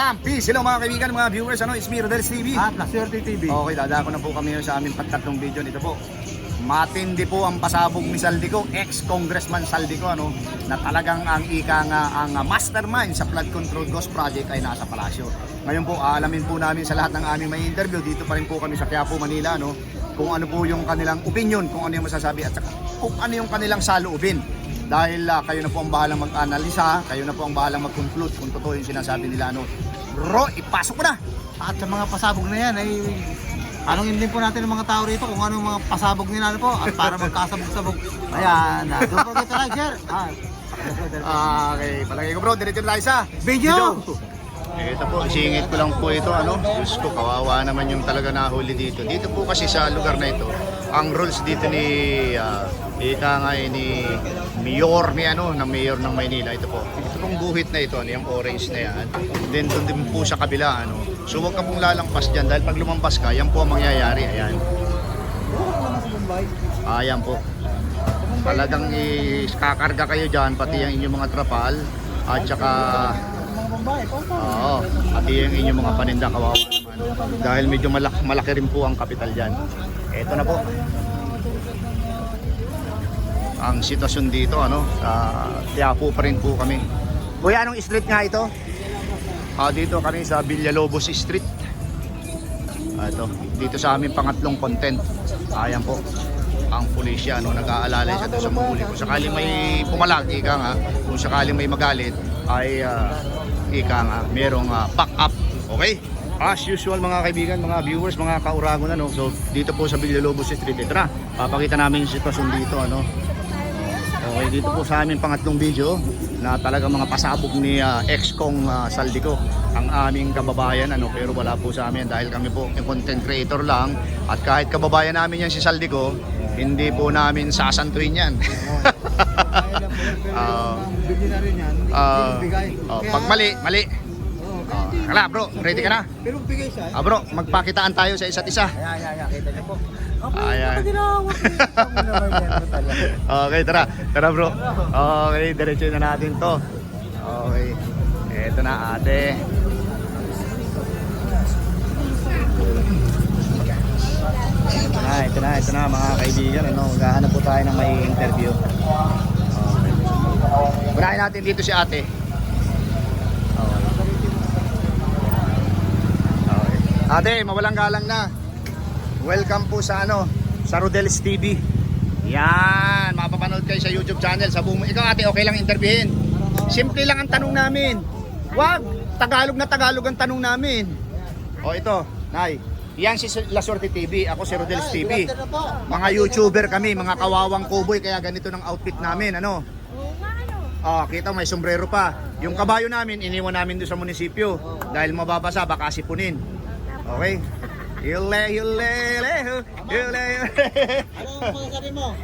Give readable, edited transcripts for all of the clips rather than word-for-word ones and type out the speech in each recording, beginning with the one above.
Ayan, peace. Hello mga kaibigan, mga viewers. It's me, Rodel's TV. At Swerte TV. Okay, dadako na po kami sa aming pagtatlong video nito po. Matindi po ang pasabog ni Saldico, ex-congressman Saldico, na talagang ang ika nga ang mastermind sa flood control ghost project ay nasa palasyo. Ngayon po, aalamin po namin sa lahat ng aming may interview. Dito pa rin po kami sa Quiapo, Manila, kung ano po yung kanilang opinion, kung ano yung masasabi at saka kung ano yung kanilang saloobin. Dahil kayo na po ang bahalang mag-analisa, kayo na po ang bahalang mag-conclude kung totoo yung sinasabi nila. Bro, ipasok ko na! At sa mga pasabog na yan ay anong din po natin ng mga tao rito kung ano yung mga pasabog nila po at para magkasabog-sabog. Ayan, don't forget to like, share. Okay, palagay ko bro, diretso na tayo sa Video! Ito po, isingit ko lang po ito, Diyos ko, kawawa naman yung talaga nahuli dito. Dito po kasi sa lugar na ito, ang rules dito ni ni Mayor ng Mayor ng Maynila. Ito po, ito pong guhit na ito, yung orange na yan. Then doon din po sa kabila, So huwag ka pong lalampas dyan dahil pag lumampas ka, yan po ang mangyayari. Ayan. Ayan po. Talagang kakarga kayo dyan, pati yung inyong mga trapal at saka pati yung inyong mga paninda, kawawa naman. Dahil medyo malaki rin po ang kapital dyan. Ito na po ang sitwasyon dito, sa Quiapo pa rin po kami. Kuya, anong street nga ito? Dito kami sa Villalobos Street. Ito, dito sa aming pangatlong content. Ayan po ang pulisya, nag-aalala siya doon sa mahuli. Kung sakaling may pumalag, kung sakaling may magalit, ay merong back up. Okay? As usual mga kaibigan, mga viewers, mga kaurago na, So dito po sa Villalobos Street. Tara, papakita namin yung sitwasyon dito, Okay, dito po sa aming pangatlong video na talaga mga pasabog ni ex-kong Saldico, ang aming kababayan, pero wala po sa amin dahil kami po yung content creator lang, at kahit kababayan namin yan si Saldico, hindi po namin sasantuin yan. Pag mali. Kala bro, ready ka na? Pero bigay siya. Bro, magpakitaan tayo sa isa't isa. Ayan, kita niyo po. Ayan. Okay, tara bro. Okay, diretso na natin to. Okay, eto na ate. Ito na mga kaibigan, maghahanap po tayo ng may interview. Okay. Unahin natin dito si ate. Ate, mawalang galang na. Welcome po sa sa Rodel's TV. Yan, mapapanood kayo sa YouTube channel, sa buong. Ikaw ate, okay lang interviewin. Simple lang ang tanong namin. Wag Tagalog na Tagalog ang tanong namin. Ito, Nay. Yan si La Suerte TV, ako si Rodel's TV. Mga YouTuber kami, mga kawawang cowboy, kaya ganito ng outfit namin, kita may sombrero pa. Yung kabayo namin, iniwan namin doon sa munisipyo dahil mababasa, baka sipunin. Okay? Hule. Ano ang sabi mo?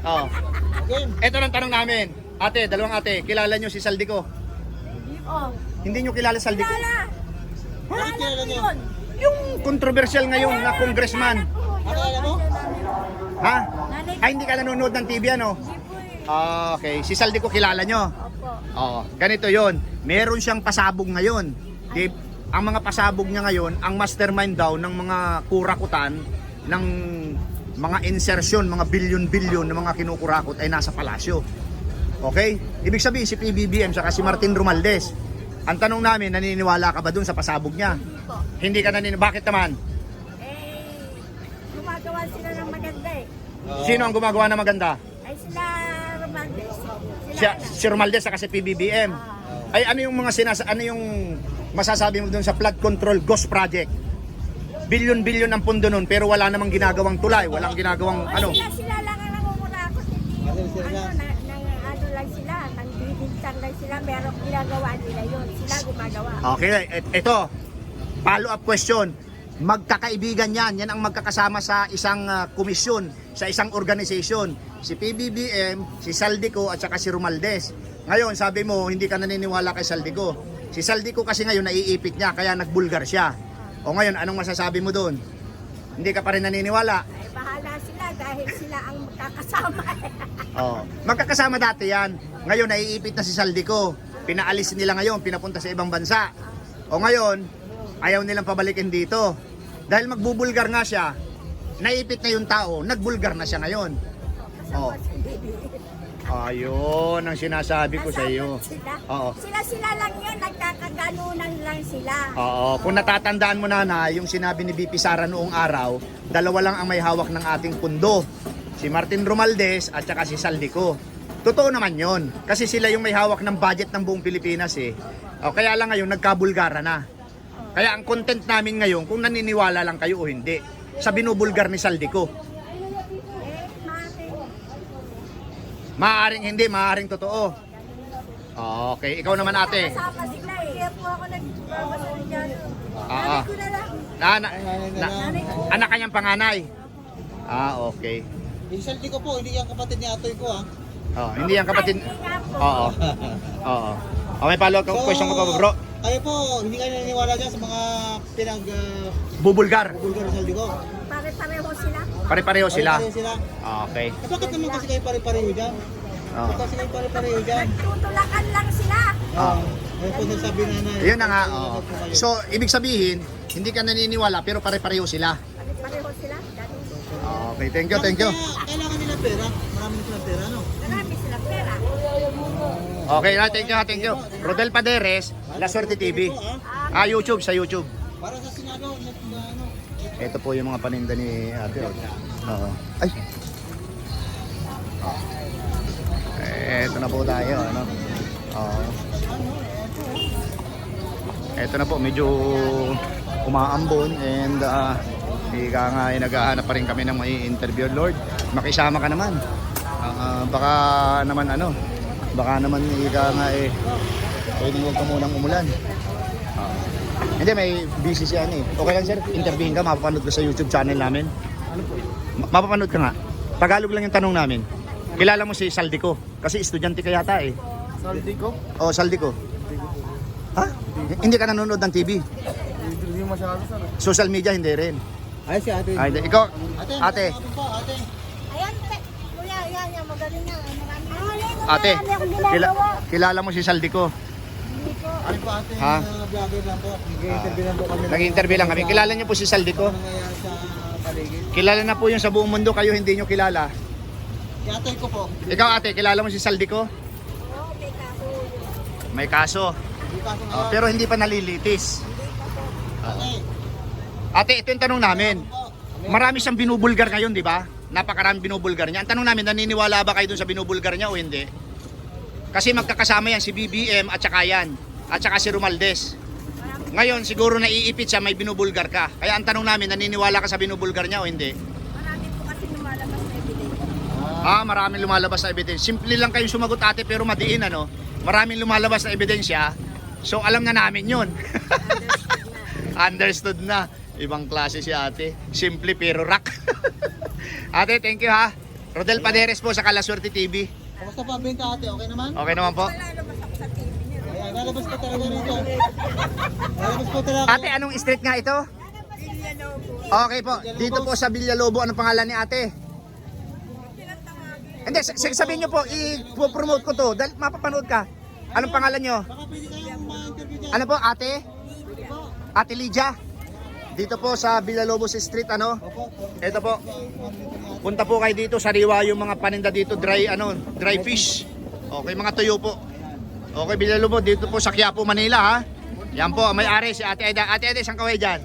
Ito ang tanong namin. Ate, dalawang ate, kilala nyo si Saldico? Hindi nyo kilala Saldico? Kilala niyo? Yung controversial ngayon na congressman. Kilala mo? Ha? Ay, hindi ka nanonood ng TV, Okay, si Saldico kilala nyo? Ganito yon. Meron siyang pasabog ngayon. Ang mga pasabog niya ngayon, ang mastermind daw ng mga kurakutan, ng mga insertion, mga bilyon-bilyon ng mga kinukurakot ay nasa palasyo. Okay? Ibig sabihin si PBBM saka si Martin Romualdez. Ang tanong namin, naniniwala ka ba dun sa pasabog niya? Hindi ka naniniwala. Bakit naman? Gumagawa sila ng maganda Sino ang gumagawa ng maganda? Ay sila Romualdez. Si Romualdez saka si PBBM. Ay ano yung mga ano yung masasabi mo dun sa flood control ghost project? Bilyon-bilyon ang pundo nun pero wala namang ginagawang tulay, walang ginagawang Sila lang ang nangungurakot, hindi lang sila, nangdidintang lang sila, pero ginagawa nila yun, sila gumagawa. Okay, ito, follow up question. Magkakaibigan yan ang magkakasama sa isang komisyon, sa isang organization. Si PBBM, si Saldico at saka si Romualdez. Ngayon, sabi mo, hindi ka naniniwala kay Saldico. Si Saldico kasi ngayon naiipit niya, kaya nagbulgar siya. O ngayon, anong masasabi mo doon? Hindi ka pa rin naniniwala? Ay, bahala sila dahil sila ang magkakasama. Magkakasama dati yan. Ngayon, naiipit na si Saldico. Pinaalis nila ngayon, pinapunta sa ibang bansa. O ngayon, ayaw nilang pabalikin dito. Dahil magbubulgar nga siya, naipit na yung tao, nagbulgar na siya ngayon. Oh. Ayun ang sinasabi ko sa iyo. Oo. Sila lang yun, nagkakaganunan lang sila. Oo, kung natatandaan mo na yung sinabi ni BP Sara noong araw, dalawa lang ang may hawak ng ating pundo. Si Martin Romualdez at saka si Saldico. Totoo naman yon, kasi sila yung may hawak ng budget ng buong Pilipinas eh. O, kaya lang ngayon nagkabulgara na. Kaya ang content namin ngayon, kung naniniwala lang kayo o hindi, sa binubulgar ni Saldico. Maaring hindi, maaring totoo. Okay, ikaw naman ate. Kasama sila eh. Kaya po ako nagpapasali dyan. Ah, Ko na lang. anak kanyang panganay. Okay. Yung saldi ko po, hindi yung kapatid ni Atoy ko ha. Hindi yan kapatid. Ay, hindi nga po. Oo. May follow-up question ko pa bro. Kayo po, hindi kayo naniniwala dyan sa mga Bubulgar. bulgar ng saldi ko. Pare-pareho sila. Pare-pareho sila. Pare-pareho sila. Okay. Bakit naman kasi kayo pare-pareho dyan? Oo. Kasi kayo pare-pareho dyan. Tutulakan lang sila. Ayun po nagsabi na na. Yun na nga. So, ibig sabihin, hindi ka naniniwala pero pare-pareho sila. Pare-pareho sila. Okay, thank you, thank you. Kailangan nila pera. Marami silang pera, no? Marami silang pera. Okay, thank you. Rodel Paderes, La Suerte TV. YouTube, sa YouTube. Para sa Senado, ano? Ito po yung mga paninda ni Ate Rod. Ay. Ito na po tayo, ano. Ito na po, medyo umaambon and ika nga ay naghahanap pa rin kami ng may interview. Lord, makisama ka naman. Baka naman ika nga pwedeng huwag ka munang umulan. Hindi, may busy siya eh. Okay lang sir, interviewin ka, mapapanood ka sa YouTube channel namin. Ano po? Mapapanood ka nga. Tagalog lang yung tanong namin. Kilala mo si Saldico? Kasi estudyante ka yata eh. Saldi ko? Saldico. Ha? Hindi ka nanonood ng TV? Hindi masyado sir. Social media, hindi rin. Ay, si ate. Ay, ikaw, ate. Ayan, kuya, yan, magaling nga. Ate, kilala mo si Saldico? Ano po ate, Ha? vlogger lang po. Nag-interview lang po kami. Nag-interview lang kami. Kilala niyo po si Saldico? Ano nangyayari sa paligid? Kilala na po yung sa buong mundo, kayo hindi niyo kilala. Si ate ko po. Ikaw ate, kilala mo si Saldico? Oo, may kaso. May kaso. Hindi pa ako Pero hindi pa nalilitis. Ate, Ate, ito yung tanong namin. Marami siyang binubulgar ngayon, di ba? Napakarami binubulgar niya. Ang tanong namin, naniniwala ba kayo dun sa binubulgar niya o hindi? Kasi magkakasama yan si BBM at saka yan. At saka si Romualdez. Ngayon, siguro naiipit siya, may binubulgar ka. Kaya ang tanong namin, naniniwala ka sa binubulgar niya o hindi? Marami po kasi lumalabas na evidence. Maraming lumalabas na ebidensya. Simple lang kayong sumagot ate pero madiin ano. Maraming lumalabas na ebidensya. So alam na namin yun. Understood na. Ibang klase si ate. Simple pero rock. Ate, thank you ha. Rodel Paderes po sa La Suerte TV. kamusta pa benta ate? Okay naman? Okay naman po. Lalabas ako sa TV niya. Ayan, lalabas ko talaga rito. Lalabas ko talaga. Ate, anong street nga ito? Okay po. Dito po sa Villalobo. Anong pangalan ni ate? Hindi, sabihin nyo po, i-promote ko to. Dahil mapapanood ka. Anong pangalan nyo? Baka pwede kayong ma-interview dyan. Ano po, ate? Ate Lydia. Dito po sa Villalobos Street, ano? Opo. Ito po. Punta po kayo dito, sariwa yung mga paninda dito, dry fish. Okay, mga tuyo po. Okay, Villalobos, dito po sa Quiapo, Manila, ha? Yan po, may-ari si Ate Aida. Ate Aida, isang kaway dyan.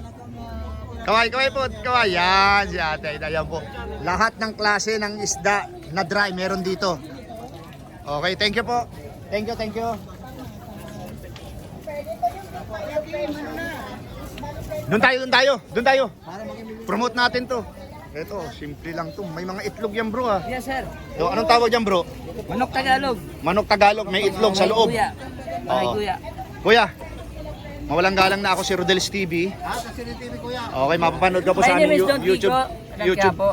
Kaway po, kaway. Yan, si Ate Aida, yan po. Lahat ng klase ng isda na dry, meron dito. Okay, thank you po. Thank you. Doon tayo. Promote natin to. Ito, simple lang to. May mga itlog yan bro ah. Yes, sir. So, anong tawag yan bro? Manok Tagalog. Manok Tagalog, may itlog sa loob. Kuya. Ay, Oo. kuya. Kuya, mawalang galang na ako si Rodel's TV. Sa Siri TV kuya. Okay, mapapanood ka po My sa name aming is Don YouTube. Kiko. YouTube. Po.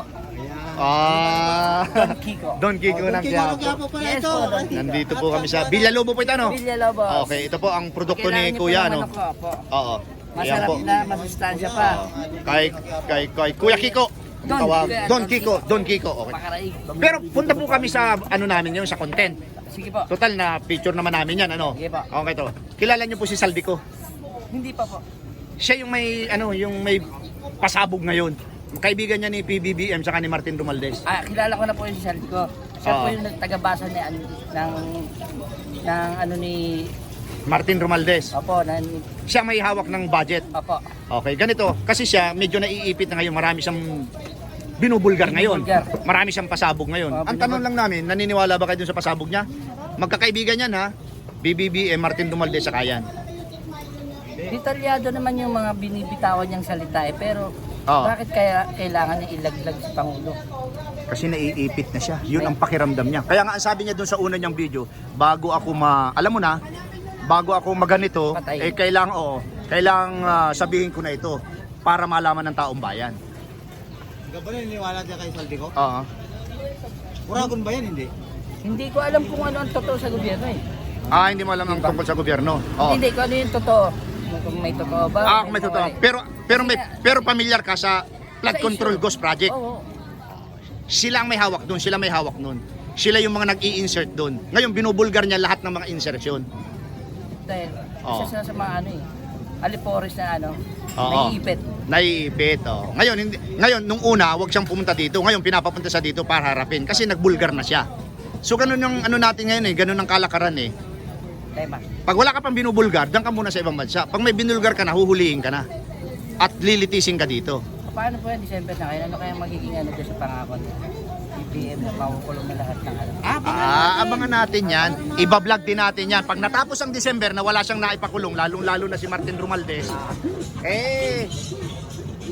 Ah. Kiko. Don Kiko ng Kaya Quiapo. po pala Yes ito. po, Don Kiko. Nandito po kami sa Villalobo po ito ano? Villalobos. Okay, ito po ang produkto Kailangan ni niyo po Kuya ng ano. manok ko po. Oo. Ayan Masarap po. na, masustansya pa. Kay Kuya Kiko. Don, Tawag. Kuya, Don Kiko. Okay. Pakaraig. Pero punta po kami sa ano namin yun, sa content. Sige po. Total na picture naman namin yan, ano? Sige po. Okay to. Kilala niyo po si Saldico? Hindi pa po. siya yung may pasabog ngayon. Kaibigan niya ni PBBM saka ni Martin Romualdez. Kilala ko na po yung si Saldico. Siya po yung nagtagabasa niya ng ano ni... Martin Romualdez. Opo, Siya may hawak ng budget. opo. Okay, ganito. Kasi siya medyo naiipit na ngayon. Marami siyang binubulgar ngayon. Binubulgar. Marami siyang pasabog ngayon. Ang tanong lang namin, naniniwala ba kayo dun sa pasabog niya? Magkakaibigan yan ha. BBBM, Martin Romualdez saka yan. Detalyado naman yung mga binibitawan niyang salita eh. Pero Oo. bakit kaya kailangan niya ilaglag si Pangulo? Kasi naiipit na siya. Yun ang pakiramdam niya. Kaya nga ang sabi niya dun sa una niyang video, bago ako alam mo na, bago ako maganito, Patay. kailangang sabihin ko na ito para malaman ng taong bayan. Ikaw ba naniniwala dyan kay Saldico? Oo. Uragon ba yan, hindi? Hindi ko alam kung ano ang totoo sa gobyerno eh. Hindi mo alam ang tungkol sa gobyerno. Oo. Hindi ko ano yung totoo. Kung may totoo ba? Kung may totoo. Pero pamilyar ka sa flood Sa control issue. ghost project. Oo. Sila ang may hawak doon, sila may hawak noon. Sila yung mga nag-i-insert doon. Ngayon binubulgar niya lahat ng mga insertion. Dahil Oo. isa sa mga ano eh. Alipores na ano. Oo. Naiipit. Naiipit. Oh. Ngayon nung una, wag siyang pumunta dito. Ngayon pinapapunta sa dito para harapin kasi nagbulgar na siya. So ganun yung ano natin ngayon eh, ganun ang kalakaran eh. Tema. Pag wala ka pang binubulgar, diyan ka muna sa ibang bansa. Pag may binulgar ka na, huhulihin ka na. At lilitisin ka dito. Paano po yan December na kayo? Ano kaya magiging ano dyan sa pangako niya? BBM na makukulong na lahat ng ano. Abangan natin yan. Ibablog din natin yan. Pag natapos ang December na wala siyang naipakulong, lalong-lalo na si Martin Romualdez,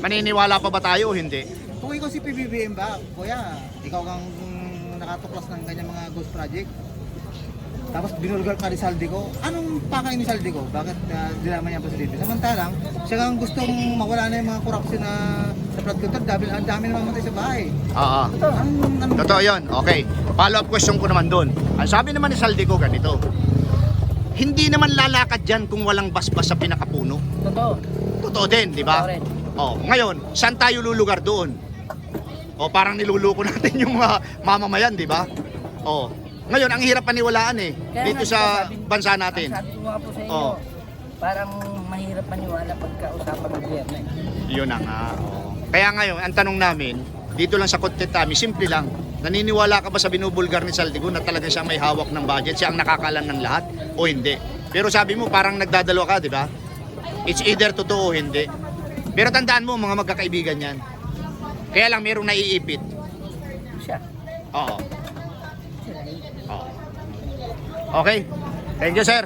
maniniwala pa ba tayo o hindi? Kung ikaw si PBBM ba, kuya, ikaw kang nakatuklas ng kanyang mga ghost project, tapos binulgar ka ni Saldico, anong pakay ni Saldico? Bakit dinama niya ang presidente? Samantalang, siya kang gustong mawala na yung mga korupsyon na sa flood control, ang dami na mamatay sa bahay. Oo. Totoo yun. Okay. Follow-up question ko naman doon. Ang sabi naman ni Saldico ganito, hindi naman lalakad dyan kung walang basbas sa pinakapuno. Totoo. Totoo din, di ba? Totoo rin. Ngayon, saan tayo lulugar doon? Parang niluluko natin yung mga mamamayan, di ba? Ngayon, ang hirap paniwalaan eh. Kaya Dito nga, sa sabi- bansa natin. Ang sabi ko nga po sa inyo, Oo. parang mahirap maniwala pagka-usapan ng gobyerno eh. Yun na nga. Kaya ngayon, ang tanong namin, dito lang sa content namin, simple lang. Naniniwala ka ba sa binubulgar ni Saldico na talaga siya may hawak ng budget, siya ang nakakalan ng lahat o hindi? Pero sabi mo parang nagdadalo ka, di ba? It's either totoo o hindi. Pero tandaan mo, mga magkakaibigan yan. Kaya lang merong naiipit. Siya. Oo. Siya na yun. Oo. Okay. Thank you, sir.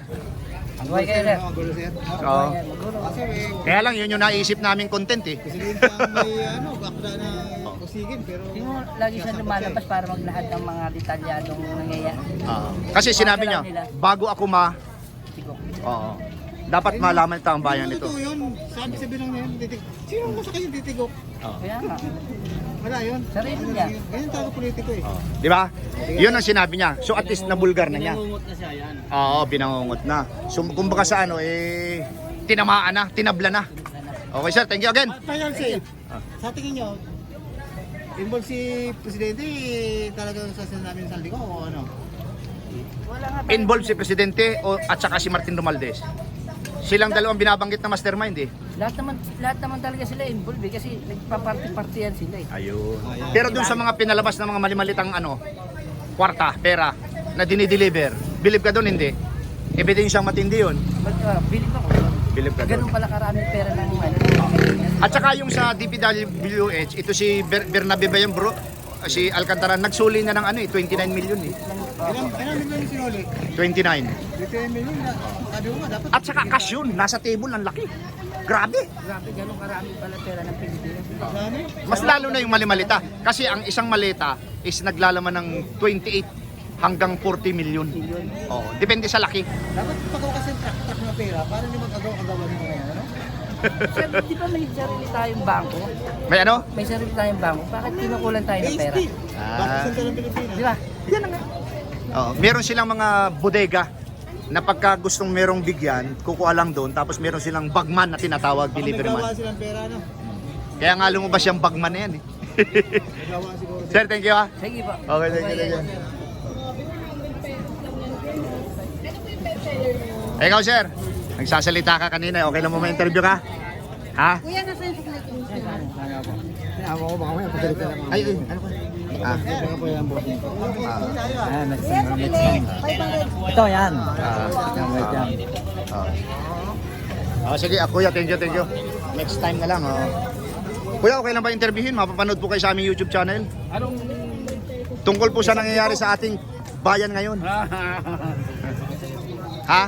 Buhay kayo sir. Gulo, sir. Oo. Ayan, magulo. Kasi may Kaya lang, yun yung naisip naming content eh. presidente ang may kakda na kusigin, pero Hindi mo lagi siya lumalabas para maglahad ng mga detalyadong nangyayari. Kasi sinabi niya, bago ako Siguro. Oo. Dapat malaman ito ang bayan nito. Totoo yun. Sabi ng ngayon, sino mo sa kanyang titigok? Kaya nga. Wala yun. Sarili niya. Ganyan tayo politiko eh. Di ba? Yun ang sinabi niya. So at least nabulgar na niya. Pinangungot na siya yan. Oo, binangungot na. So kumbaga sa tinamaan na, tinabla na. Okay sir, thank you again. Final say, sa tingin nyo, involved si Presidente talagang sa namin sa Saldico o ano? Wala nga. Involved si Presidente at saka si Martin Romualdez. Silang dalawang binabanggit na mastermind eh. Lahat naman talaga sila involved eh, kasi nagpa-party-partiyan sila eh. Ayun. Pero dun sa mga pinalabas na mga malimalitang kwarta, pera, na dinideliver, believe ka doon hindi? Ebidensyang matindi yun. Bilib ako. Believe ka doon. Ganun pala karaming pera ng ano. At saka yung sa DPWH, ito si Bernabe ba yung bro? Si Alcantara, nagsuli na ng 29 million eh. Ilang million yung sinuli? 29. 20 million na. Sabi mo nga, dapat. At saka cash yun, nasa table, ang laki. Grabe. Grabe, ganun karami pala pera ng Pilipinas. Dami. Mas lalo na yung malimalita. Kasi ang isang maleta is naglalaman ng 28 hanggang 40 million. Depende sa laki. Dapat pagawa kasi truck na pera para hindi magagawa nito ngayon, ano? Siyempre, di ba may sarili tayong bangko? May ano? May sarili tayong bangko. Bakit kinukulan tayo ng pera? Bakit saan ng Pilipinas? Di ba? Yan na nga. Meron silang mga bodega na pagka gustong merong bigyan, kukuha lang doon. Tapos meron silang bagman na tinatawag, Baka delivery may gawa man. silang pera, ano? Kaya nga lumabas yung bagman na yan eh. May gawa siguro. Sir, thank you ha. Sige po. Okay, thank you. Ikaw sir, nagsasalita ka kanina, okay lang mo ma-interview ka? Ha? Kuya, nasa yung suklet mo? Ako ko, baka may pagkalit na lang. Ay, ano ka? Ah. Baka po yung bossing ko. Ayan, next Kuya, time. suklet. 500. Ito, yan. Ah. Wait yan. Sige, kuya, thank you. Next time na lang. Kuya, okay lang ba interviewin? Mapapanood po kayo sa aming YouTube channel. Anong... Tungkol po sa nangyayari sa ating bayan ngayon. Ha?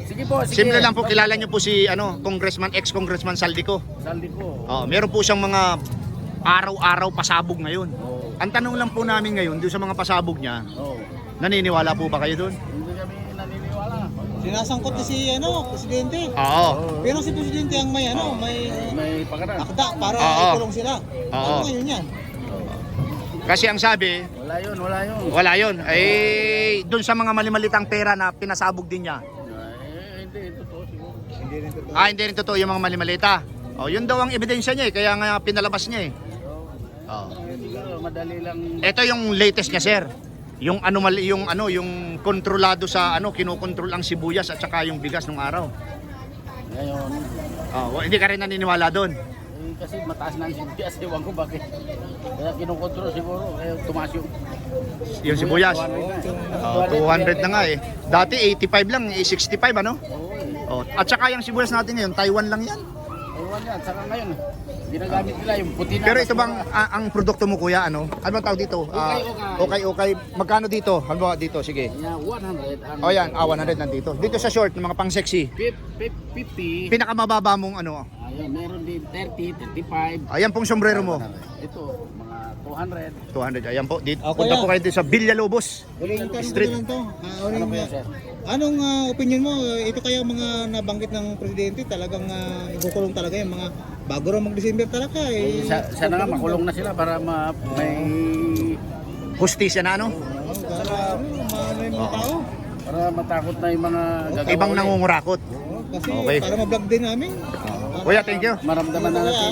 Sige po, sige. Simple lang po, kilala niyo po si Congressman, ex-Congressman Saldico. Saldi po. Meron po siyang mga araw-araw pasabog ngayon. Oo. Ang tanong lang po namin ngayon, doon sa mga pasabog niya, Oo. naniniwala po ba kayo doon? Hindi kami naniniwala. Sinasangkot na si presidente. Oo. Pero si presidente ang may May pagkaran. akda para Oo. ikulong sila. Oo. Ano ngayon yan? Kasi ang sabi, Wala yun, wala yun. wala yun. Doon sa mga malimalitang pera na pinasabog din niya. Hindi, totoo siguro. Hindi rin totoo. Hindi rin totoo yung mga malimalita. Yun daw ang ebidensya niya kaya nga pinalabas niya Siguro, madali lang. Ito yung latest niya, sir. Yung yung kontrolado sa kinokontrol ang sibuyas at saka yung bigas nung araw. Ngayon, Hindi ka rin naniniwala doon. kasi mataas na ang sibuyas. Ewan ko bakit. Kaya kinukontrol siguro. Kaya tumaas Yung sibuyas. 200 na nga eh. Dati 85 lang, 65 ano? Oo. At saka yung sibuyas natin ngayon, Taiwan lang yan. Ewan yan. Saka ngayon, ginagamit nila yung puti na. Pero ito bang ang produkto mo kuya ano? Ano bang tawag dito? Okay. Magkano dito? Halimbawa dito, sige. Yeah, 100. O yan, 100 nandito. Dito sa short, ng mga pang sexy. 50. Pinakamababa mong Ayun, meron din 30, 35. Ayan pong sombrero mo. Ito, mga 200. 200. Ayan po. Dito, Okay, punta po kayo dito sa Villalobos. Uling tanong ko Street. na lang to. Ano po yan, sir? Anong opinion mo? Ito kaya mga nabanggit ng presidente talagang ikukulong talaga yung mga bago raw mag-December talaga eh. Sana nga makulong na sila para may Hustisya na ano? Para maano yung mga tao. para matakot na yung mga gagawa Ibang ulit. nangungurakot. Kasi Okay. para ma-vlog din namin. Kuya, thank you. Maramdaman na natin.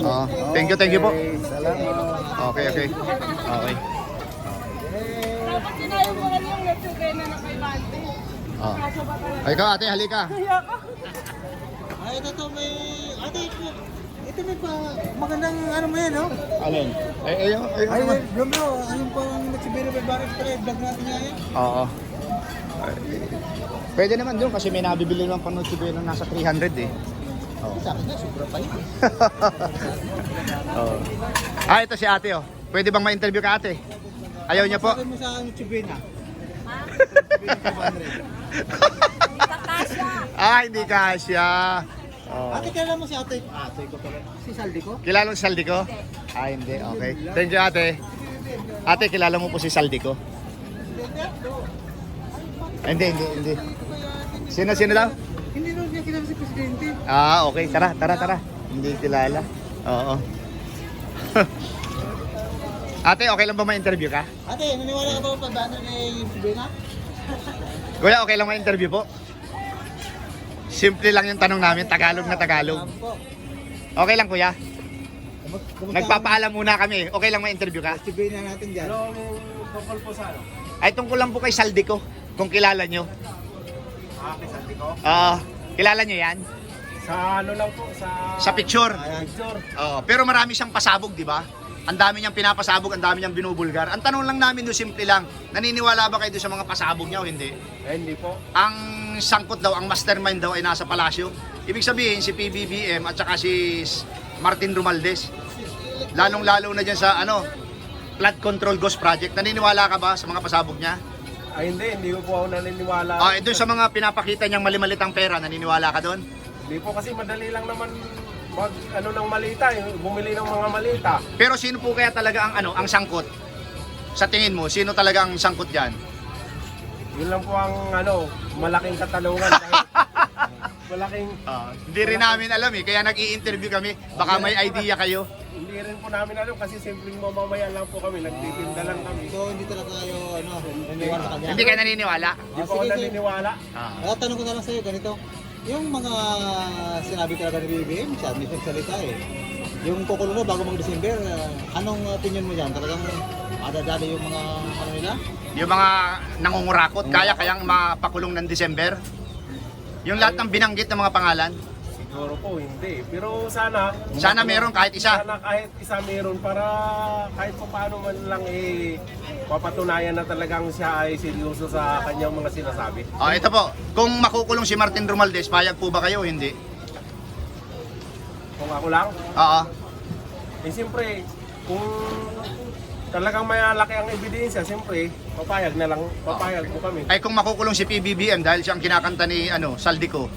Thank you po. Okay, salamat. Okay. Dapat sinayo mo lang yung nagsugay na na 500. Ay, ikaw ate, halika. Ay, ito may... Ate, ito may pa... Magandang ano mo yan, no? Alin? Ay, bro, anong pang nagsibiro ba bakit pala vlog natin nga yan? Oo. Pwede naman doon kasi may nabibili naman pang notibeno nasa 300 eh. Sa akin nga, sobra pa yun. Ito si ate oh. Pwede bang ma-interview ka ate? Ayaw niya po. Sabi mo sa Chibena. Hindi kasya. Ate, kailan mo si ate? Ate ko pala. Si Saldi ko? Kilala mo si Saldi ko? Hindi. Okay. Thank you ate. Ate, kilala mo po si Saldi ko? Hindi. Sino daw? Hindi daw niya kilala si presidente. Okay. Tara. Hindi kilala. Oo. Ate, okay lang ba ma-interview ka? Ate, naniwala ka ba pa banner ni Chibena? Kuya, okay lang ma-interview po? Simple lang yung tanong namin, Tagalog na Tagalog. Okay lang kuya? Nagpapaalam muna kami. Okay lang ma-interview ka? Chibena natin dyan. Tungkol po sa ano? Ay, tungkol lang po kay Saldico, kung kilala nyo. Kay Saldi ko? Kilala nyo yan? Sa ano lang po, Sa picture. picture. Pero marami siyang pasabog, di ba? Ang dami niyang pinapasabog, ang dami niyang binubulgar. Ang tanong lang namin doon, simple lang. Naniniwala ba kayo doon sa mga pasabog niya o hindi? Hindi po. Ang sangkot daw, ang mastermind daw ay nasa palasyo. Ibig sabihin, si PBBM at saka si Martin Romualdez. Lalong-lalo na dyan sa flood control ghost project. Naniniwala ka ba sa mga pasabog niya? Ay hindi ko po ako naniniwala. Doon sa mga pinapakita niyang malimalitang pera, naniniwala ka doon? Hindi po kasi madali lang naman ng malita, bumili ng mga malita. Pero sino po kaya talaga ang sangkot? Sa tingin mo, sino talaga ang sangkot diyan? Yun lang po ang malaking katanungan dahil malaking Hindi rin namin alam kaya nag-i-interview kami. Baka may idea kayo. hindi rin po namin alam kasi simpleng mamamayan lang po kami, nagtitinda lang kami. So, hindi talaga kayo, naniwala ka dyan. Hindi ka naniniwala? Hindi po ako naniniwala. Tanong ko na lang sa'yo, ganito. Yung mga sinabi talaga ni BBM, siya may salita eh. Yung kukulong na bago mag-December, anong opinion mo dyan? Talagang madadali yung mga nila? Yung mga nangungurakot, kayang mapakulong ng December? Yung lahat ng binanggit ng mga pangalan? Siguro po, hindi. Pero sana... Sana meron kahit isa. Sana kahit isa meron para kahit pa paano man lang papatunayan na talagang siya ay seryoso sa kanyang mga sinasabi. Ito po, kung makukulong si Martin Romualdez, payag po ba kayo o hindi? Kung ako lang, Oo. siyempre, kung talagang malaki ang ebidensya, siyempre, papayag po kami. Ay kung makukulong si PBBM dahil siya ang kinakanta ni Saldico,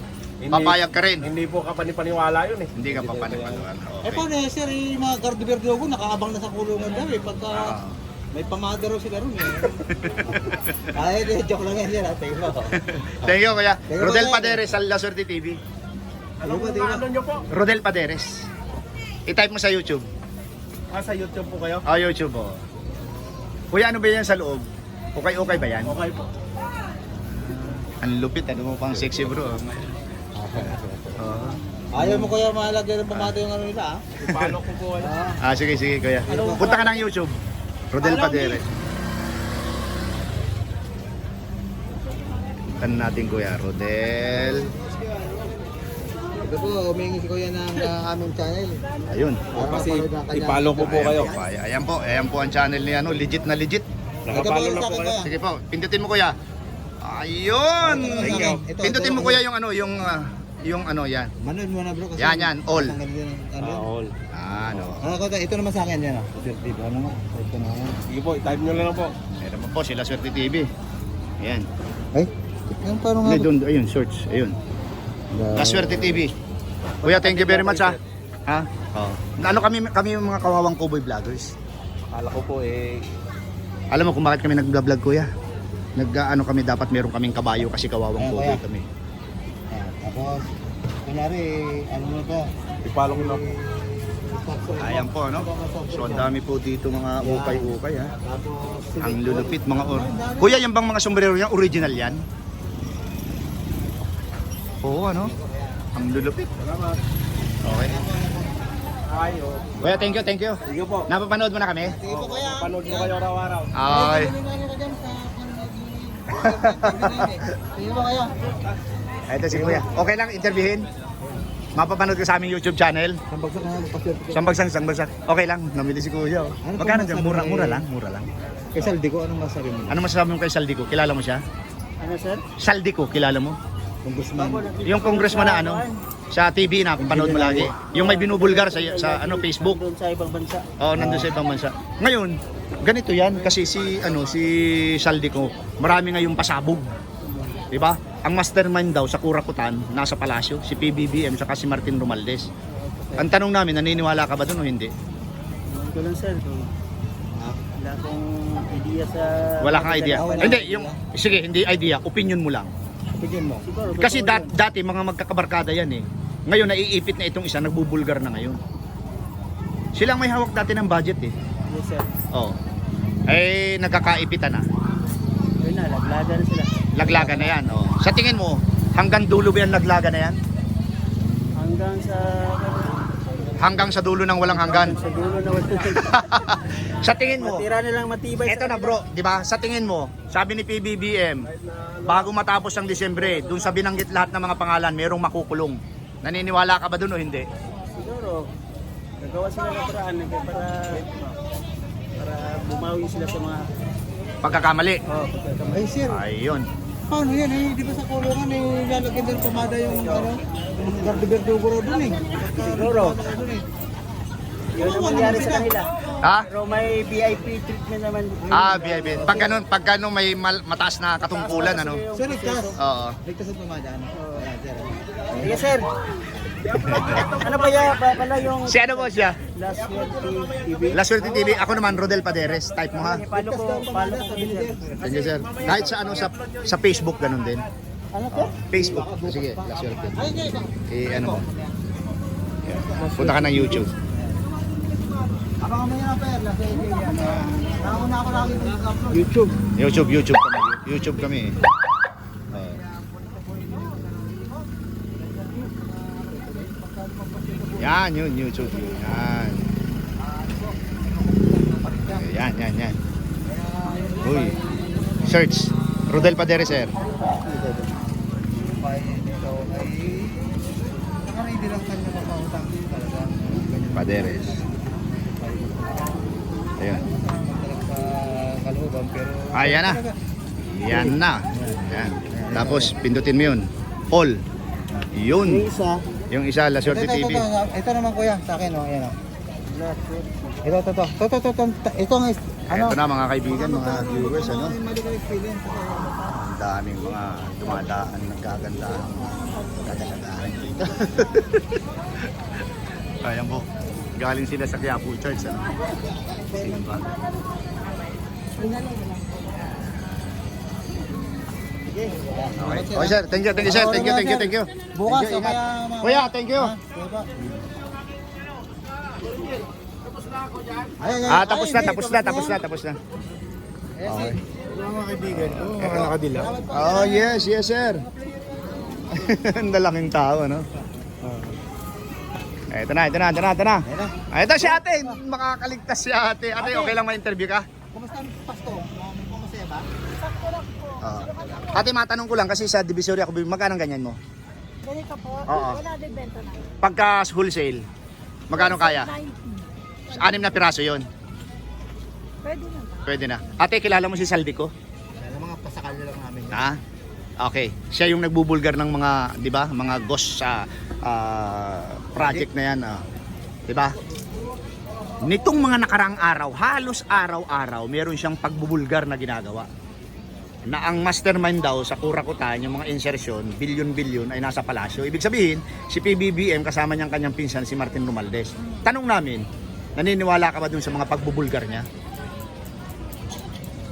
papayag ka rin? Hindi po kapanipaniwala yun eh. Hindi ka papanipaluan. Eh paano sir, yung mga Gardo Verdugo nakaabang na sa kulungan daw eh. Pagka may pamada raw sila ron eh. Ay, joke lang yan sir. Thank you. Thank you, kuya. Thank you, Rodel kuya. Paderes, sa La Suerte TV. Ano nyo po? Rodel Paderes. I-type mo sa YouTube. Sa YouTube po kayo? YouTube po. Kuya, ano ba yan sa loob? Okay ba yan? Okay po. Ang lupit, ano mo pang sexy bro. Ayaw mo kuya malagyan ng pamada yung ano nila ah. Ipalo ko po kayo. Sige kuya. Punta ka ng YouTube. Rodel Paderes. Tan natin kuya, Rodel. Ito po, humingi si kuya ng aming channel. Ayun. Kasi ipalo ko po kayo. Ayan po ang channel ni legit na legit. Nakapalo na po kayo. Sige po, pindutin mo kuya. Ayun. Thank you. Pindutin mo kuya yung yan. Manood mo na bro kasi Yan, all. All. Ito naman sa akin yan ah. Sir, diba ano? Ito na yan. Sige po, type nyo lang po. Meron po sila Suerte TV. Ayan. Ay, yung parang Hindi doon, ayun, search. Ayun. La Suerte TV. Kuya, thank you very much ha. Ano kami yung mga kawawang cowboy vloggers. Akala ko po Alam mo kung bakit kami nag-vlog kuya? Nag-ano kami, dapat meron kaming kabayo kasi kawawang cowboy kuya. kami. Tapos, kunyari, ano mo to? ipalo ko na po. Ayan po, no? So, ang dami po dito mga ukay-ukay, ha? Tapos, Ang lulupit, mga Kuya, yan bang mga sombrero niya? Original yan? Oo, ano? Ang lulupit. Okay. Ayo. Kuya, thank you. Sige po. Napapanood mo na kami? sige po kuya. Panood mo kayo araw-araw. Ay. Sige po kuya. Ito si Kuya. Okay lang, interviewin? Mapapanood ka sa aming YouTube channel? Sambagsak na yan. Sambagsak. Okay lang, namili si Kuya. Ano Magkano pong dyan? masabi Mura ni- lang. Kay Saldico, anong masabi mo? Ano masasabi mo kay Saldico? Kilala mo siya? Ano sir? Saldico, kilala mo? Congressman. Yung congressman na sa TV na panood mo lagi. Yung may binubulgar sa Facebook. Doon sa ibang bansa. Oo, nandun sa ibang bansa. Ngayon, ganito yan kasi si Saldico, marami ngayong pasabog. 'Di ba? Ang mastermind daw sa Kurakutan nasa palasyo, si PBBM saka si Martin Romualdez. Ang tanong namin, naniniwala ka ba doon o hindi? Ito lang sir. Wala akong idea sa... Wala kang idea. wala. Hindi, sige, hindi idea, opinion mo lang. Opinion mo. Siguro, Kasi dati mga magkakabarkada yan eh. Ngayon naiipit na itong isa, nagbubulgar na ngayon. Silang may hawak dati ng budget eh. Yes sir. Oh. Eh nagkakaipitan na. Yun na, laglaga na sila. Laglaga na yan. Oh. Sa tingin mo, hanggang dulo ba yan laglaga na yan? Hanggang sa dulo ng walang hanggan. Sa dulo na wala. Sa tingin mo, Matira nilang matibay. eto na bro, di ba? Sa tingin mo, sabi ni PBBM, bago matapos ang Disyembre, dun sa binanggit lahat ng mga pangalan, merong makukulong. Naniniwala ka ba dun o hindi? Siguro, nagawa sila ng paraan para bumawi sila sa mga Pagkakamali. pagkakamali. Ay sir, Ayun. paano yan eh? Di ba sa kulungan eh, lalagyan din pamada yung ano, yung Gardo Verdugo raw dun eh. Siguro. Yun ang nangyari sa kanila. Ha? Pero may VIP treatment naman. VIP. Pag ganun may mataas na katungkulan, ano? Sir, ligtas. Oo. Ligtas ang pamada, ano? Ayan, sir. Sige sir. Ano ba yan? Pala yung Si ano po siya? Last Year TV. La Suerte TV. Ako naman, Rodel Paderes. Type mo ha. Palo ko sir. Thank you, sir. Kahit sa sa Facebook, ganun din. Ano to? Facebook. Sige, La Suerte. Ano mo? Yan. Punta ka ng YouTube. Abangan mo yan, Per. Lasa yan. Nakakuna ako lagi mag-upload. YouTube kami. Yan, yun, YouTube yun. Yan. Uy. Search. Rodel Paderes, sir. Ready na Paderes. Ayun. Kalooban, pero... Ayan na. Yan na. Yan. Tapos pindutin mo yun. All. Yung Yun. isa. Yung isa, La Suerte TV. Ito naman kuya, sa akin, oh, ayan, oh. Ito. Ito ang, ano? Ito na mga kaibigan, mga viewers, ano? May mali ka experience. Ang daming mga dumadaan, nagkagandahan. Nagkagandahan dito. Ayan po. Galing sila sa Quiapo Church, ano? Simba. Okay. Okay, sir. Thank you, sir. Thank you. Bukas, Thank you, o kaya... Kuya, thank you. Ha? Kuya pa. Ay, Tapos na. Okay. Mga kaibigan ko, mga nakadila. Oh, yes, sir. Ang dalaking tao, no? Ito na. Ayan na. Ito si ate, makakaligtas si ate. Ate, okay lang ma-interview ka? Kumusta ang pasto? Kumusta ba? Ate, matanong ko lang kasi sa Divisoria ako, magkano ganyan mo? Ganito po, Oo. wala din benta na. Pagka wholesale, magkano kaya? 90. 6 na piraso yon. Pwede na ba? Pwede na. Ate, kilala mo si Saldico? Ayan, mga pasakal na lang namin. Ha? Okay. Siya yung nagbubulgar ng mga, di ba? Mga ghost sa project na yan. 'Di ba? Nitong mga nakaraang araw, halos araw-araw, meron siyang pagbubulgar na ginagawa. Na ang mastermind daw sa Kurakutan, yung mga insertion, bilyon-bilyon ay nasa palasyo. Ibig sabihin, si PBBM kasama niyang kanyang pinsan si Martin Romualdez. Tanong namin, naniniwala ka ba dun sa mga pagbubulgar niya?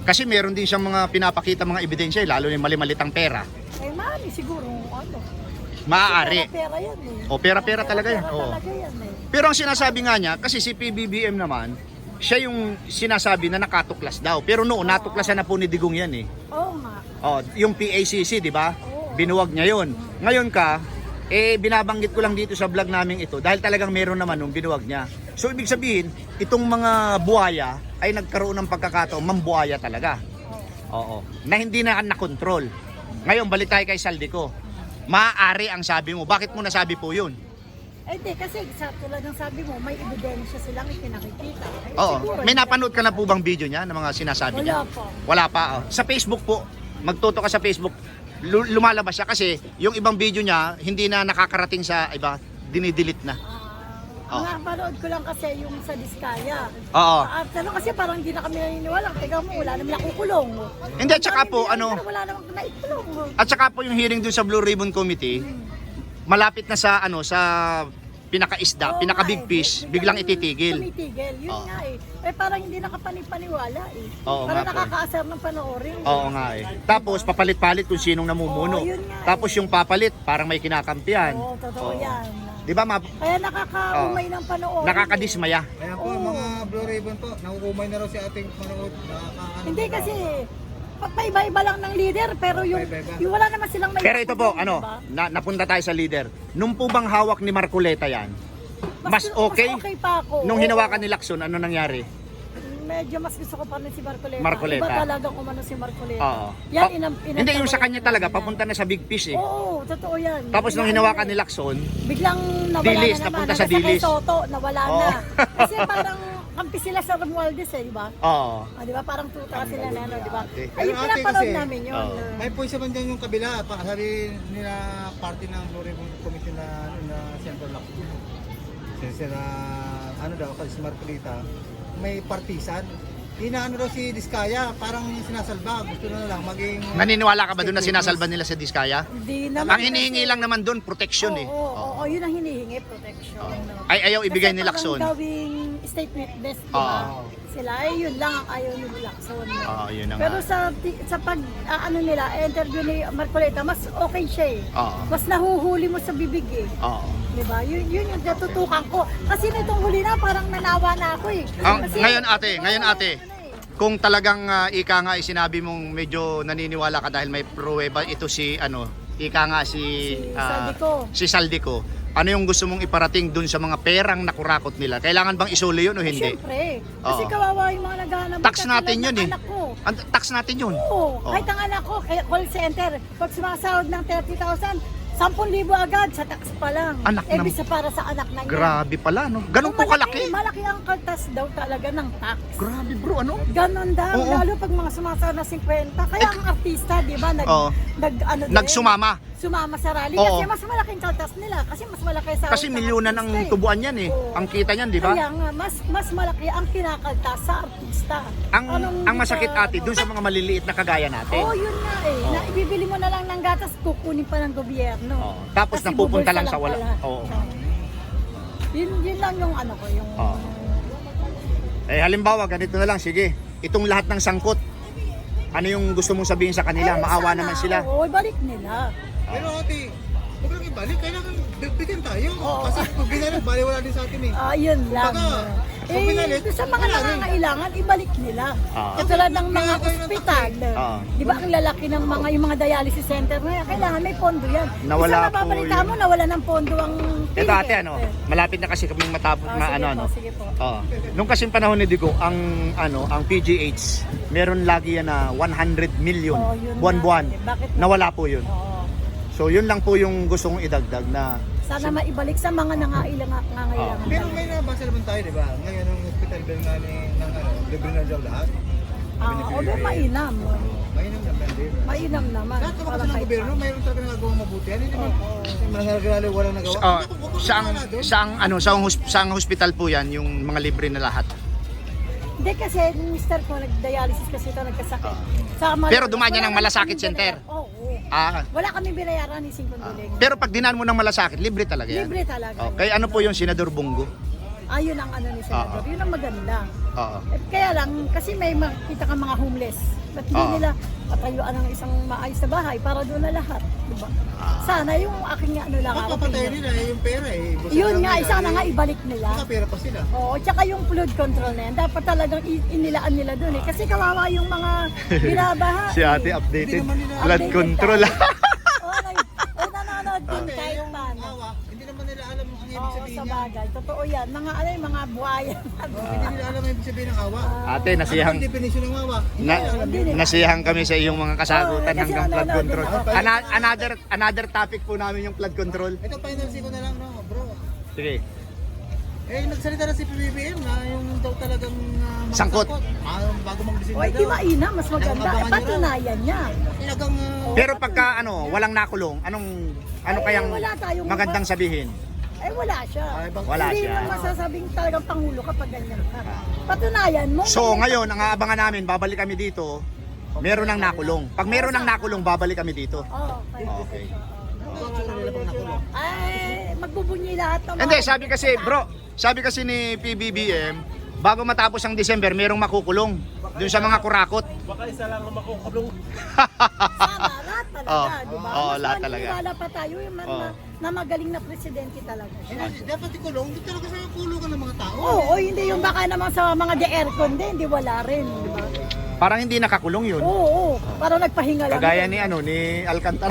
Kasi meron din siyang mga pinapakita mga ebidensya, lalo yung mali-malitang pera. Eh, mami, siguro, ano? Maaari. Pera yan eh. O pera-pera talaga yan. Oo. Talaga yan eh. Pero ang sinasabi nga niya, kasi si PBBM naman, siya yung sinasabi na nakatuklas daw. Pero noon, natuklasan na po ni Digong yan eh. Oo nga. Oh, yung PACC, di ba? Oo. Binuwag niya yun. Ngayon ka, binabanggit ko lang dito sa vlog namin ito dahil talagang meron naman nung binuwag niya. So, ibig sabihin, itong mga buhaya ay nagkaroon ng pagkakataon, mambuhaya talaga. Oo. Na hindi na nakontrol. Ngayon, balik tayo kay Saldico. Maaari ang sabi mo. Bakit mo nasabi po yun? Eh di, kasi sa tulad ng sabi mo, may ebidensya silang ikinakikita. Eh, Oo. siguro, May napanood ka na po bang video niya ng mga sinasabi niya? Wala po. Wala pa. Oh. Sa Facebook po, magtuto ka sa Facebook, lumalabas siya kasi yung ibang video niya hindi na nakakarating sa iba, dinidelete na. Ang panood ko lang kasi yung sa Diskaya. Oo. At ano kasi parang hindi na kami naniniwala. Teka mo, wala naman nakukulong. Hindi, at saka po, Wala namang naikulong. at saka po yung hearing dun sa Blue Ribbon Committee, malapit na sa pinaka-isda, Oo pinaka-big nga fish, eh. biglang ititigil. Tumitigil. Yun Oo. nga eh. Eh parang hindi nakapaniwala eh. Oo Parang nga po. nakakaasar ng panoorin. Oo nga eh. Tapos papalit-palit kung sinong namumuno. Oo, yun nga eh. Tapos yung papalit, parang may kinakampihan. Oo, totoo Oo. yan. Di ba, Kaya nakakaumay ng panoorin. nakakadismaya. Ayan po, Oo. mga Blue Ribbon po, nakukumay na raw si ating panood. Hindi kasi paiba-iba lang ng leader pero yung wala naman silang may Pero ito po, diba? napunta tayo sa leader. Nung po bang hawak ni Marcoleta yan, mas okay? Mas okay pa ako. Nung Oo. hinawakan ni Lacson, ano nangyari? Medyo mas gusto ko pa rin si Marcoleta. Marcoleta. Iba talagang umano si Marcoleta. Oo. Yan, Hindi, yung sa kanya talaga, papunta na sa big fish eh. Oo, totoo yan. Tapos nung hinawakan ni Lacson, biglang nawala Dilis, na naman. napunta sa Dilis. Kay Soto, nawala Oo. na. Kasi parang kampi sila sa Romualdez eh, di ba? oo. Di ba? Parang tuta sila na, ano, di ba? Ate. Ay, yung Pero ate pinapanood kasi, namin yun. Oo. May puwisa man dyan yung kabila, sabi nila party ng Blue Ribbon Commission na Central Lock. Sila, ano daw, kasi Marcolita, may partisan. Inaano daw si Diskaya, parang sinasalba, gusto na lang maging... Naniniwala ka ba doon na sinasalban nila sa Diskaya? Hindi naman. Ang hinihingi lang naman doon, protection eh. Oo, yun ang hinihingi, protection. Ay, ayaw ibigay ni Kasi Lacson. parang gawing state witness, di ba? Oo. Sila, yun lang ang ayaw ni Lacson. Oo, yun na Pero nga. sa pag, ano nila, interview ni Marcoleta, mas okay siya eh. Oo. Mas nahuhuli mo sa bibig eh. Oo. Di ba? Yun yung natutukan ko. Kasi nitong huli na, parang nanawa na ako eh. Kasi, Ngayon ate, ano eh. kung talagang ika nga sinabi mong medyo naniniwala ka dahil may pruweba ito si ika nga si Saldico. si Saldico. Ano yung gusto mong iparating dun sa mga perang nakurakot nila? Kailangan bang isuli yun o hindi? Siyempre. Kasi Oo. kawawa yung mga naghahanap. Tax natin yun eh. Anak ko. Tax natin yun. Oo. Oo. Kahit ang anak ko, call center, pag sumasahod ng 30,000, 10,000 agad sa tax pa lang. Anak ng- Bisa para sa anak na niya. Grabe pala, no? Ganun po kalaki. Malaki ang kaltas daw talaga ng tax. Grabe bro, ano? Ganon daw, Oo. lalo pag mga sumasara na 50. Kaya ang artista, di ba, Oo. Nagsumama. sumama sa rally. Oo. Kasi mas malaking kaltas nila. Kasi mas malaki sa Kasi milyonan ang tubuan yan eh. Oo. Ang kita niyan, di ba? Kaya nga, mas malaki ang kinakaltas sa artista. Ang masakit ate, dun sa mga maliliit na kagaya natin. Oo, yun nga eh. Oo. Na ibibili mo na lang ng gatas, kukunin pa ng gobyerno. Oo. Tapos Kasi napupunta bubulsa lang sa wala. pala. Oo. Yun lang yung ano ko, yung... Oo. Eh halimbawa, ganito na lang, sige. Itong lahat ng sangkot, ano yung gusto mong sabihin sa kanila? Maawa sana, naman sila. Oo, ibalik nila. Pero ate, huwag lang ibalik, kailangan bigyan tayo. Oo. Kasi pag binalik, baliwala din sa atin eh. Yun lang. Kumbaga, pag binalik, doon sa mga wala rin. nangangailangan, ibalik nila. Ah. Katulad ng mga Kaya tayo ng ospital. Ah. Di ba ang lalaki ng yung mga dialysis center na yan, kailangan may pondo yan. Nawala Isa po nababalita yun. mo, nawala ng pondo ang Ito ate, PhilHealth. ano, malapit na kasi kaming matapos na sige ano, po, ano. sige po. Oo. Nung kasing panahon ni Digo, ang PGH, meron lagi yan na 100 million Oo, yun buwan-buwan. nga. Bakit? Nawala po yun. Oo. So yun lang po yung gusto kong idagdag na Sana maibalik sa mga nangangailangan. Pero may nabasa naman tayo, di ba? Ngayon ang hospital bill nga ng libre na daw lahat. Pero mainam. Mainam naman din. Mainam naman. Lahat naman kasi ng gobyerno, mayroon talaga nagawang mabuti. Hindi naman, kasi mananagalo walang nagawa. saang hospital po yan, yung mga libre na lahat. Hindi kasi yung mister ko nag-dialysis kasi ito nagkasakit. Pero dumaan yan ng Malasakit Center? Oo. Ah, Wala kami binayaran ni Singkondiling. pero pag dinaan mo ng malasakit, libre talaga yan. Libre talaga. Okay, ano po yung Senador Bongo? Yun ang ano ni Senador. Oo. Yun ang maganda. Oo. Kaya lang, kasi may makita ka mga homeless. Ba't hindi Oo. nila patayuan ng isang maayos na bahay para doon na lahat? Diba? Sana yung aking ano lang. Pag papatayin nila yung pera eh. Basta Yun lang nga, nila, isa na eh, nga ibalik nila. Baka pera pa sila. Oo, tsaka yung flood control na yan, dapat talagang inilaan nila doon eh. Kasi kawawa yung mga binabaha. Si ate eh. updated. Hindi naman nila- Blood Updated control. Oo, nanonood din Ate, kahit yung paano. awa, hindi naman nila alam ang ibig Oo, sabihin sa niya. bagay. Totoo yan. Mga buhaya. Hindi nila alam ang ibig sabihin ng awa. Ate, Ano nasihang ang definition ng awa? Hindi na, nila alam yun. nasihang kami sa iyong mga kasagutan Oo, kasi hanggang flood nanonood control. din ako. Another topic po namin yung flood control. Ito, final ko na lang, no, bro. Sige. Nagsalita na si PBBM na yung daw talagang mga Sangkot. bago mag-design Oy, di maina, mas maganda. Abangan nyo Patunayan niya. Talagang Pero pagka walang nakulong, ano kayang wala tayong magandang sabihin? Wala siya. Wala Hindi siya. mo masasabing talagang pangulo kapag ganyan ka. Patunayan mo. So ngayon, ang aabangan namin, babalik kami dito, meron ng nakulong. Pag meron ng nakulong, babalik kami dito. Oo, Okay. nila pag nakulong. Ay, magbubunyi lahat ng Hindi, sabi kasi ni PBBM, bago matapos ang December, merong makukulong dun sa mga kurakot. Baka isa lang ang makukulong. Sana, lahat talaga, Oo. di ba? Oo, Mas lahat talaga. maniniwala pa tayo yung Oo. na magaling na presidente talaga. Dapat ikulong, hindi talaga sa kulungan ng mga tao. Oo, hindi yung baka naman sa mga de-aircon din, hindi wala rin, di ba? Parang hindi nakakulong yun. Oo, parang nagpahinga lang. Kagaya ni Alcantara.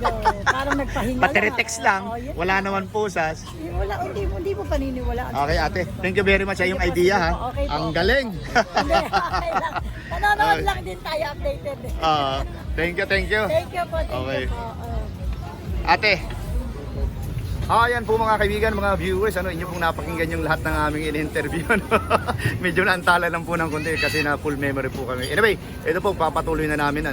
Oo, parang nagpahinga lang. Pateretext lang, Oo, yun. wala naman pusas. Wala, hindi mo paniniwalaan. Okay ate, thank you very much sa iyong idea ha. Okay po. Ang galing. Hindi, okay lang. Nanonood lang din tayo, updated. Thank you. Thank you po, thank Okay. you po. Ate. Ayan po mga kaibigan, mga viewers, inyo pong napakinggan yung lahat ng aming in-interview. Medyo naantala lang po ng konti kasi na full memory po kami. Anyway, ito po, papatuloy na namin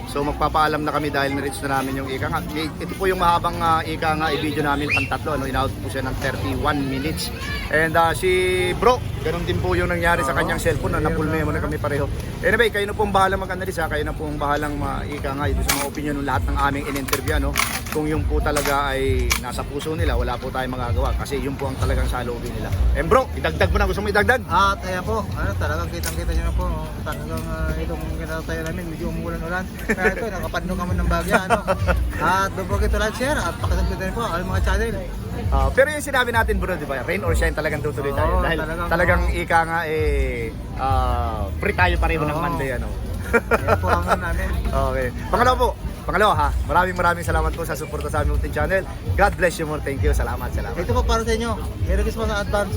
So magpapaalam na kami dahil na-reach na namin yung ika nga. Ito po yung mahabang ika nga i-video namin pantatlo. Inaut po siya ng 31 minutes. And si bro, ganun din po yung nangyari sa kanyang cellphone na full memory kami pareho. Anyway, kayo na pong bahalang mag-analyze kayo na pong bahalang ika nga ito sa mga opinion ng lahat ng aming in-interview. Kung yung po talaga ay nasa puso nila, wala po tayong magagawa kasi yun po ang talagang saloobin nila. And bro, idagdag mo na, gusto mo idagdag? At ayan po, talagang kitang-kita nyo na po. Talagang itong kinatayo namin, medyo umulan-ulan. Kaya ito, nakapadno kami ng bagya. At don't forget to like, share, at pakisubscribe din po ang mga channel. Pero yung sinabi natin bro, di ba? Rain or shine, talagang tutuloy tayo. Oo, Dahil talagang- talagang ika nga free tayo pareho ng Oo. Monday. Ayan po ang namin. Okay. Pangalawa ha, maraming salamat po sa suporta sa aming munting channel. God bless you more. Thank you. Salamat. Ito po para sa inyo. Merry Christmas na advance.